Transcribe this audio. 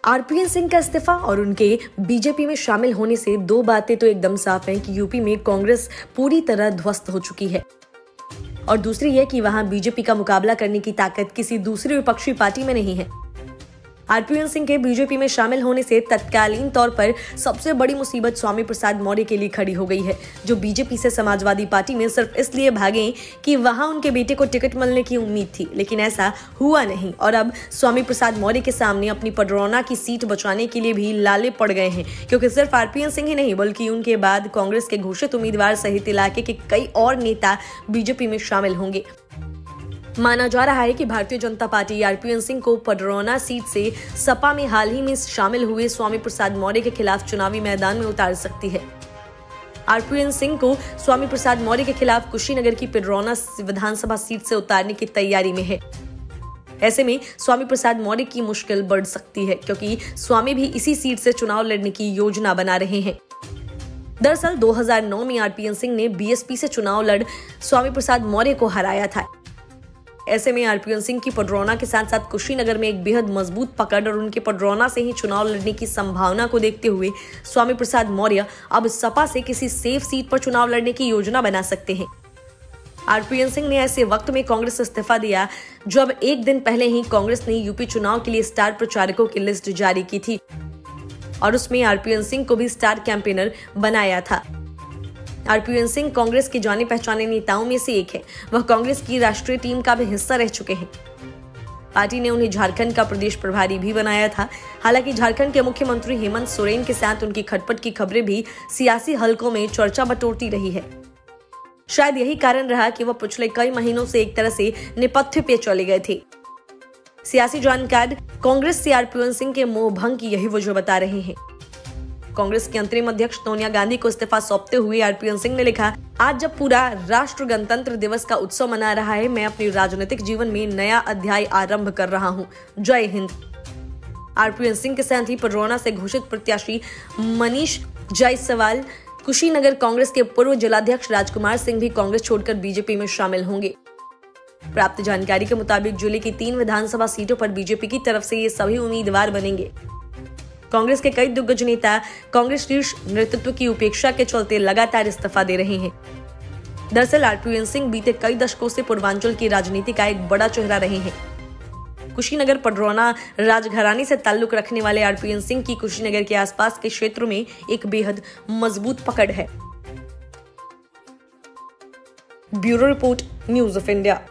RPN Singh का इस्तीफा और उनके बीजेपी में शामिल होने से दो बातें तो एकदम साफ हैं कि यूपी में कांग्रेस पूरी तरह ध्वस्त हो चुकी है और दूसरी है कि वहां बीजेपी का मुकाबला करने की ताकत किसी दूसरी विपक्षी पार्टी में नहीं है। आरपीएन सिंह के बीजेपी में शामिल होने से तत्कालीन तौर पर सबसे बड़ी मुसीबत स्वामी प्रसाद मौर्य के लिए खड़ी हो गई है, जो बीजेपी से समाजवादी पार्टी में सिर्फ इसलिए भागे कि वहां उनके बेटे को टिकट मिलने की उम्मीद थी, लेकिन ऐसा हुआ नहीं और अब स्वामी प्रसाद मौर्य के सामने अपनी पडरौना की सीट बचाने के लिए भी लाले पड़ गए हैं, क्योंकि सिर्फ आरपीएन सिंह ही नहीं बल्कि उनके बाद कांग्रेस के घोषित उम्मीदवार सहित इलाके के कई और नेता बीजेपी में शामिल होंगे। माना जा रहा है कि भारतीय जनता पार्टी आरपीएन सिंह को पडरौना सीट से सपा में हाल ही में शामिल हुए स्वामी प्रसाद मौर्य के खिलाफ चुनावी मैदान में उतार सकती है। आरपीएन सिंह को स्वामी प्रसाद मौर्य के खिलाफ कुशीनगर की पडरौना विधानसभा सीट से उतारने की तैयारी में है। ऐसे में स्वामी प्रसाद मौर्य की मुश्किल बढ़ सकती है, क्योंकि स्वामी भी इसी सीट से चुनाव लड़ने की योजना बना रहे हैं। दरअसल 2009 में आरपीएन सिंह ने बीएसपी से चुनाव लड़ स्वामी प्रसाद मौर्य को हराया था। ऐसे में आरपीएन सिंह की पडरौना के साथ साथ कुशीनगर में एक बेहद मजबूत पकड़ और उनके पडरौना से ही चुनाव लड़ने की संभावना को देखते हुए स्वामी प्रसाद मौर्य अब सपा से किसी सेफ सीट पर चुनाव लड़ने की योजना बना सकते हैं। आरपीएन सिंह ने ऐसे वक्त में कांग्रेस से इस्तीफा दिया जब एक दिन पहले ही कांग्रेस ने यूपी चुनाव के लिए स्टार प्रचारकों की लिस्ट जारी की थी और उसमें आरपीएन सिंह को भी स्टार कैंपेनर बनाया था। आरपीएन सिंह कांग्रेस के जाने पहचाने नेताओं में से एक है। वह कांग्रेस की राष्ट्रीय टीम का भी हिस्सा रह चुके हैं। पार्टी ने उन्हें झारखंड का प्रदेश प्रभारी भी बनाया था। हालांकि झारखंड के मुख्यमंत्री हेमंत सोरेन के साथ उनकी खटपट की खबरें भी सियासी हलकों में चर्चा बटोरती रही है। शायद यही कारण रहा कि वह पिछले कई महीनों से एक तरह से नेपथ्य पे चले गए थे। सियासी जानकार कांग्रेस से आरपीएन सिंह के मोह भंग की यही वजह बता रहे हैं। कांग्रेस की अंतरिम अध्यक्ष सोनिया गांधी को इस्तीफा सौंपते हुए आरपीएन सिंह ने लिखा, आज जब पूरा राष्ट्र गणतंत्र दिवस का उत्सव मना रहा है, मैं अपने राजनीतिक जीवन में नया अध्याय आरंभ कर रहा हूं। जय हिंद। आरपीएन सिंह के साथ ही पडरौना से घोषित प्रत्याशी मनीष जायसवाल, कुशीनगर कांग्रेस के पूर्व जिलाध्यक्ष राजकुमार सिंह भी कांग्रेस छोड़कर बीजेपी में शामिल होंगे। प्राप्त जानकारी के मुताबिक जिले की 3 विधानसभा सीटों पर बीजेपी की तरफ से ये सभी उम्मीदवार बनेंगे। कांग्रेस के कई दिग्गज नेता कांग्रेस शीर्ष नेतृत्व की उपेक्षा के चलते लगातार इस्तीफा दे रहे हैं। दरअसल आरपीएन सिंह बीते कई दशकों से पूर्वांचल की राजनीति का एक बड़ा चेहरा रहे हैं। कुशीनगर पडरौना राजघराने से ताल्लुक रखने वाले आरपीएन सिंह की कुशीनगर के आसपास के क्षेत्रों में एक बेहद मजबूत पकड़ है। Bureau report, news of India.